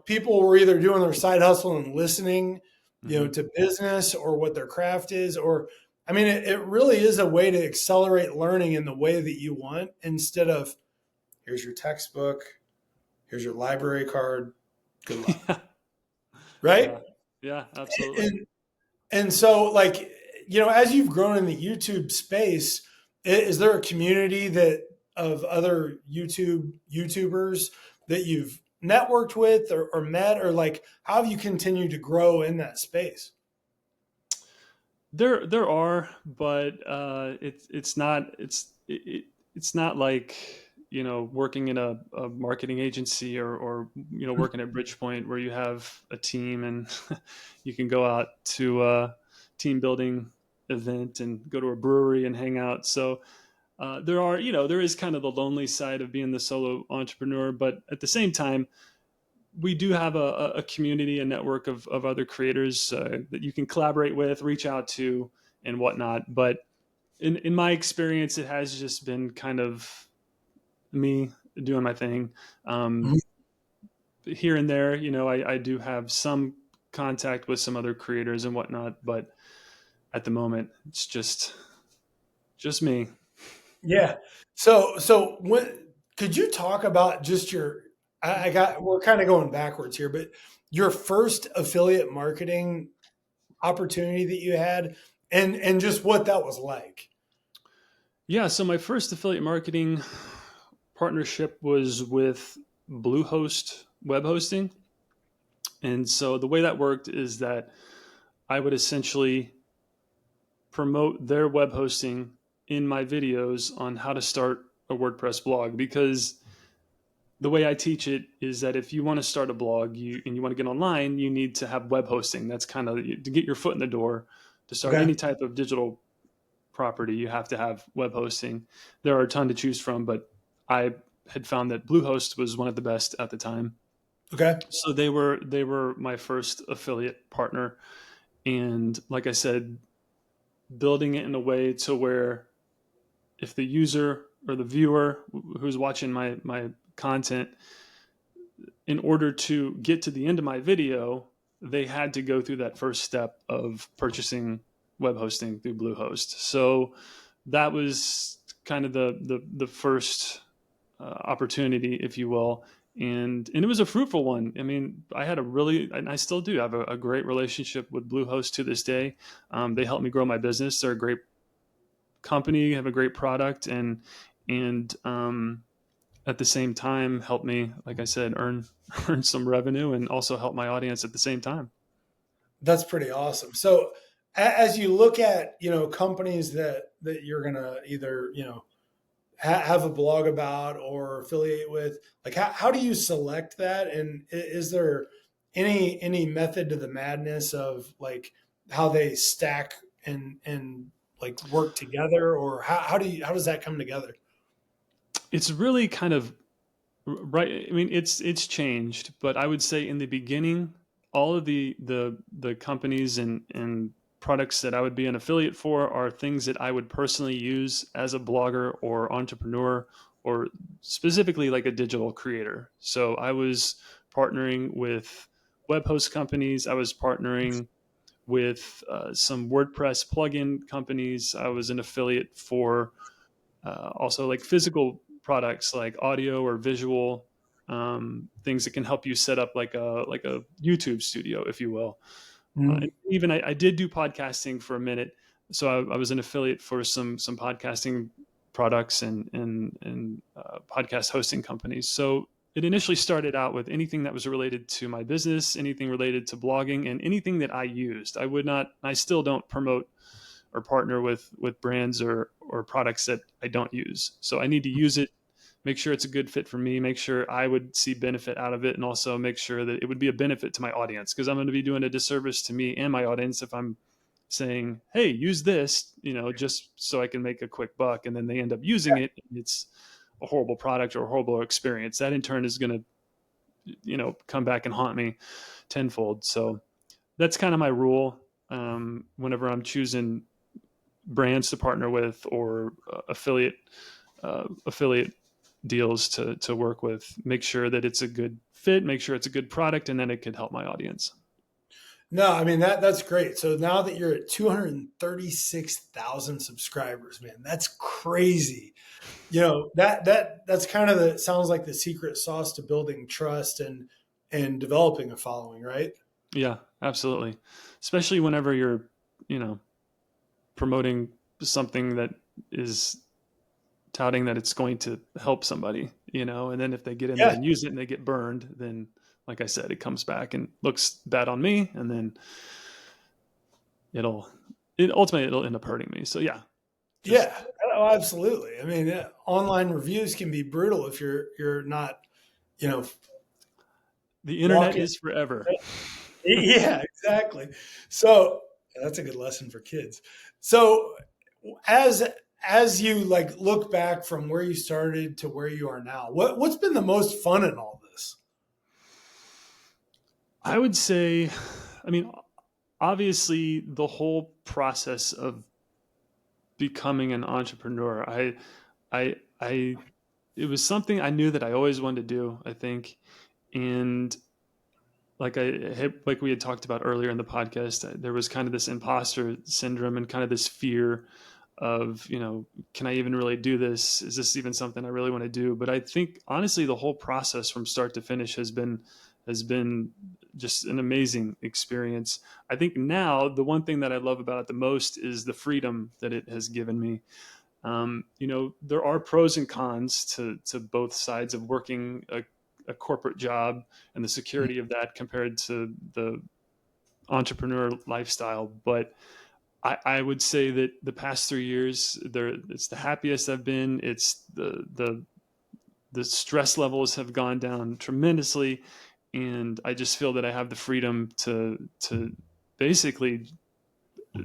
people were either doing their side hustle and listening, Hmm. to business or what their craft is, or, I mean, it really is a way to accelerate learning in the way that you want instead of here's your textbook, here's your library card, good luck. Yeah, Right. yeah, yeah, absolutely. And And so, like, as you've grown in the YouTube space, is there a community that of other YouTubers that you've networked with or met, or like how have you continued to grow in that space? There are, but it's not like working in a marketing agency or working at Bridgepoint where you have a team and you can go out to a team building event and go to a brewery and hang out. So there is kind of the lonely side of being the solo entrepreneur, but at the same time, we do have a community, a network of other creators that you can collaborate with, reach out to, and whatnot. But in my experience, it has just been kind of me doing my thing. Mhm. Here and there, I do have some contact with some other creators and whatnot, but at the moment, it's just me. Yeah. So when could you talk about just your I got we're kind of going backwards here, but your first affiliate marketing opportunity that you had and just what that was like. Yeah, so my first affiliate marketing partnership was with Bluehost web hosting. And so the way that worked is that I would essentially promote their web hosting in my videos on how to start a WordPress blog, because the way I teach it is that if you want to start a blog and you want to get online, you need to have web hosting. That's kind of to get your foot in the door to start Okay. any type of digital property. You have to have web hosting. There are a ton to choose from, but I had found that Bluehost was one of the best at the time. Okay. So they were my first affiliate partner, and like I said, building it in a way to where if the user or the viewer who's watching my content, in order to get to the end of my video, they had to go through that first step of purchasing web hosting through Bluehost. So that was kind of the first opportunity, if you will, and it was a fruitful one. I mean, I had and I still do have a great relationship with Bluehost to this day. They helped me grow my business. They're a great company, have a great product, and at the same time help me, like I said, earn earn some revenue and also help my audience at the same time. That's pretty awesome. So as you look at, companies that you're going to either, have a blog about or affiliate with, like how do you select that? And is there any method to the madness of like how they stack and like work together, or how does that come together? It's really kind of right. I mean, it's changed, but I would say in the beginning, all of the companies and products that I would be an affiliate for are things that I would personally use as a blogger or entrepreneur, or specifically like a digital creator. So I was partnering with web host companies. I was partnering with some WordPress plugin companies. I was an affiliate for also like physical products like audio or visual things that can help you set up like a YouTube studio, if you will. Mhm. And even I did do podcasting for a minute, so I was an affiliate for some podcasting products and podcast hosting companies. So it initially started out with anything that was related to my business, anything related to blogging, and anything that I used. I still don't promote or partner with brands or products that I don't use. So I need to use it, make sure it's a good fit for me, make sure I would see benefit out of it, and also make sure that it would be a benefit to my audience, because I'm going to be doing a disservice to me and my audience if I'm saying, "Hey, use this," just so I can make a quick buck, and then they end up using it, and it's a horrible product or a horrible experience. That in turn is going to, come back and haunt me tenfold. So that's kind of my rule whenever I'm choosing brands to partner with or affiliate deals to work with. Make sure that it's a good fit, make sure it's a good product, and then it could help my audience. No, I mean that's great. So now that you're at 236,000 subscribers, man, that's crazy. That's kind of the sounds like the secret sauce to building trust and developing a following, right? Yeah, absolutely. Especially whenever you're, you know, promoting something that is touting that it's going to help somebody, and then if they get in there Yeah, and use it and they get burned, then like I said, it comes back and looks bad on me, and then it'll ultimately it'll end up hurting me. So yeah, just yeah. Oh, absolutely. I mean, online reviews can be brutal if you're not, you know, The internet walking. is forever. Yeah, exactly. So that's a good lesson for kids. So as as you like look back from where you started to where you are now, what's been the most fun in all this? I would say, I mean, obviously, the whole process of becoming an entrepreneur, I, it was something I knew that I always wanted to do. I think, and like we had talked about earlier in the podcast, there was kind of this imposter syndrome and kind of this fear of, can I even really do this? Is this even something I really want to do? But I think honestly, the whole process from start to finish has been just an amazing experience. I think now the one thing that I love about it the most is the freedom that it has given me. There are pros and cons to both sides of working a corporate job and the security of that compared to the entrepreneur lifestyle. But I would say that the past 3 years, it's the happiest I've been. It's the stress levels have gone down tremendously, and I just feel that I have the freedom to basically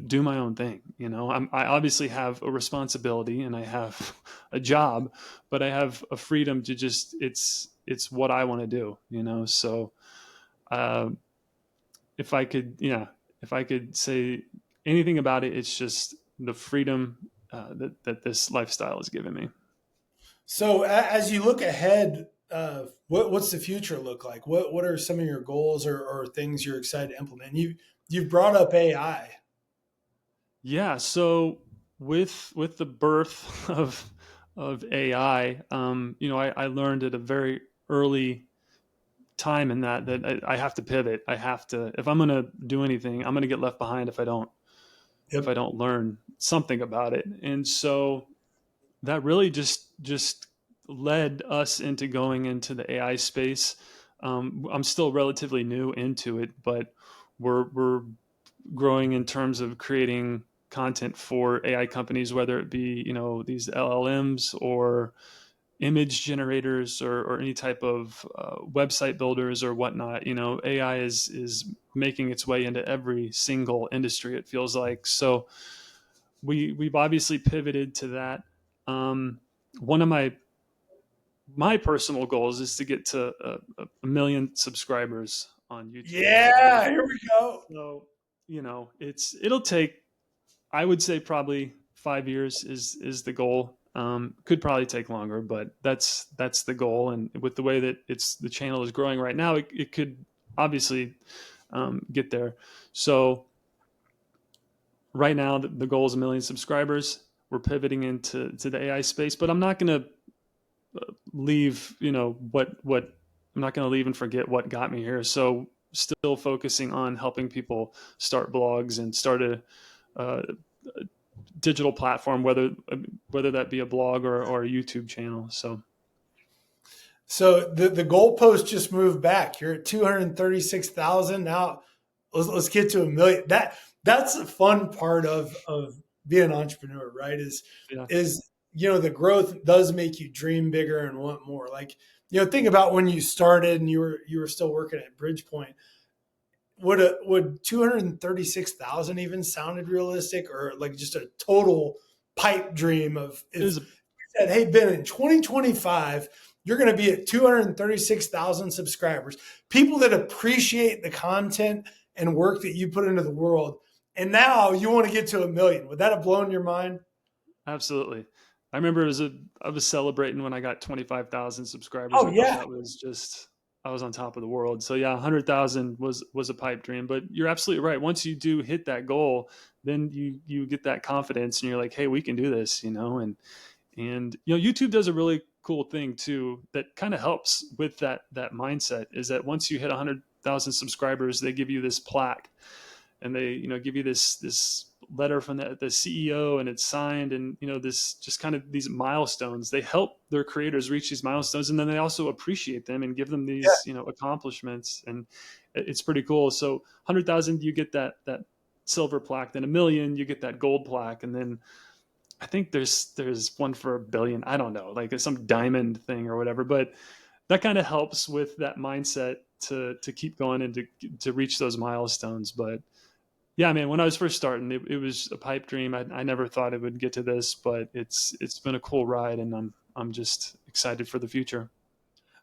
do my own thing. I obviously have a responsibility and I have a job, but I have a freedom to just it's what I want to do. So uh, if I could, if I could say anything about it, it's just the freedom that this lifestyle has given me. So as you look ahead, what's the future look like? What are some of your goals or things you're excited to implement? You've brought up AI. Yeah. So with the birth of AI, I learned at a very early time in that I have to pivot. I have to, if I'm going to do anything, I'm going to get left behind if I Yep. don't learn something about it. And so that really just led us into going into the AI space. I'm still relatively new into it, but we're growing in terms of creating content for AI companies, whether it be these LLMs or image generators or any type of website builders or whatnot. AI is making its way into every single industry. It feels like so. We've obviously pivoted to that. One of my personal goals is to get to a million subscribers on YouTube. Yeah, here we go. So it'll take, I would say, probably 5 years is the goal. Could probably take longer, but that's the goal. And with the way that the channel is growing right now, it could obviously get there. So right now, the goal is a million subscribers. We're pivoting into the AI space, but I'm not going to leave. What I'm not going to leave and forget what got me here. So still focusing on helping people start blogs and start a digital platform, whether that be a blog or a YouTube channel. So the goalpost just moved back. You're at 236,000 now. Let's get to a million. That's the fun part of being an entrepreneur, right? Yeah, Is the growth does make you dream bigger and want more. Like think about when you started and you were still working at Bridgepoint. Would 236,000 even sounded realistic, or like just a total pipe dream of it if is. said, "Hey Ben, in 2025, you're going to be at 236,000 subscribers, people that appreciate the content and work that you put into the world, and now you want to get to a million." Would that have blown your mind? Absolutely. I remember I was celebrating when I got 25,000 subscribers. Oh I thought yeah, that was just, I was on top of the world. So yeah, 100,000 was a pipe dream, but you're absolutely right. Once you do hit that goal, then you get that confidence and you're like, "Hey, we can do this," and YouTube does a really cool thing too that kind of helps with that mindset, is that once you hit 100,000 subscribers, they give you this plaque, and they give you this letter from the CEO, and it's signed, and this just kind of these milestones. They help their creators reach these milestones, and then they also appreciate them and give them yeah. these accomplishments, and it's pretty cool. So 100,000, you get that silver plaque, then a million, you get that gold plaque, and then I think there's one for $1 billion. I don't know, like some diamond thing or whatever. But that kind of helps with that mindset to keep going and to reach those milestones. But yeah, man, when I was first starting, it was a pipe dream. I never thought it would get to this, but it's been a cool ride, and I'm just excited for the future.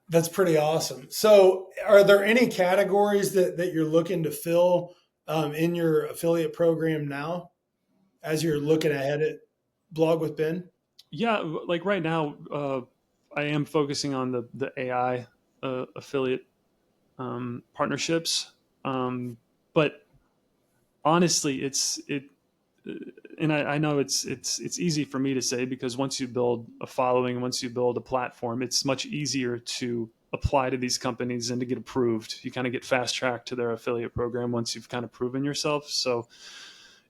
That's pretty awesome. So, are there any categories that you're looking to fill in your affiliate program now as you're looking ahead at Blog with Ben? Yeah, like right now, I am focusing on the AI affiliate partnerships, but honestly, and I know it's easy for me to say because once you build a following, once you build a platform, it's much easier to apply to these companies and to get approved. You kind of get fast tracked to their affiliate program once you've kind of proven yourself. So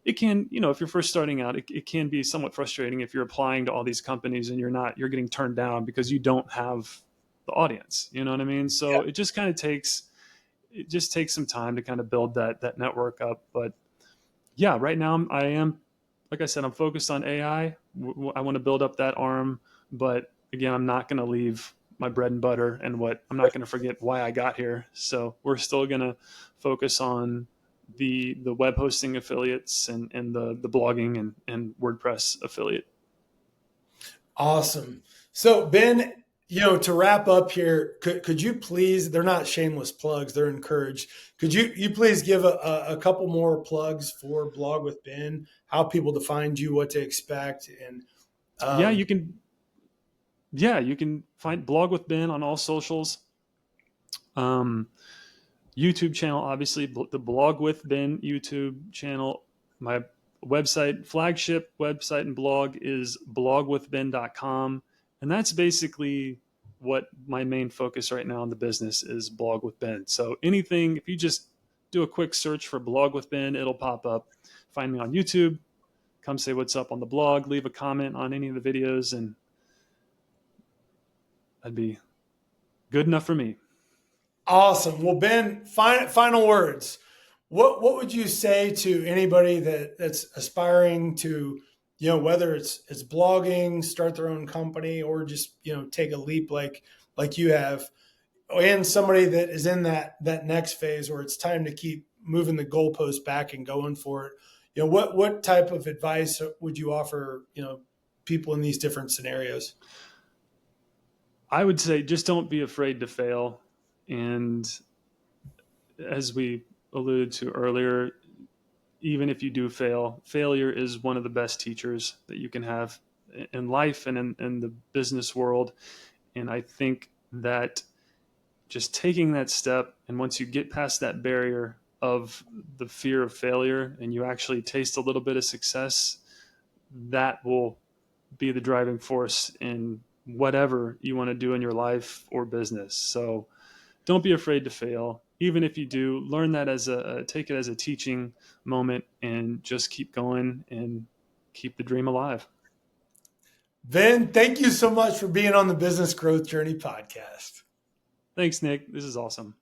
it can, if you're first starting out, it can be somewhat frustrating if you're applying to all these companies and you're getting turned down because you don't have the audience. You know what I mean? So it just takes some time to kind of build that network up. But yeah, right now I am, like I said, I'm focused on AI. I want to build up that arm, but again, I'm not going to leave my bread and butter and I'm not going to forget why I got here. So we're still going to focus on the web hosting affiliates and the blogging and WordPress affiliate. Awesome. So, Ben, to wrap up here, could you please, they're not shameless plugs, they're encouraged. Could you please give a couple more plugs for Blog with Ben, how people to find you, what to expect, and Yeah, um, you can find Blog with Ben on all socials. Um, YouTube channel, obviously, the Blog with Ben YouTube channel. My website, flagship website and blog is blogwithben.com. And that's basically what my main focus right now in the business is, Blog with Ben. So anything, if you just do a quick search for Blog with Ben, it'll pop up. Find me on YouTube, come say what's up on the blog, leave a comment on any of the videos, and that'd be good enough for me. awesome. Well, Ben, final words. What would you say to anybody that's aspiring to, whether it's blogging, start their own company, or just take a leap like you have, and somebody that is in that next phase where it's time to keep moving the goalpost back and going for it. What type of advice would you offer, people in these different scenarios? I would say just don't be afraid to fail. And as we alluded to earlier, even if you do fail, failure is one of the best teachers that you can have in life and in the business world. And I think that just taking that step, and once you get past that barrier of the fear of failure and you actually taste a little bit of success, that will be the driving force in whatever you want to do in your life or business. So don't be afraid to fail. Even if you do, learn that take it as a teaching moment and just keep going and keep the dream alive. Ben, thank you so much for being on the Business Growth Journey podcast. Thanks, Nick. This is awesome.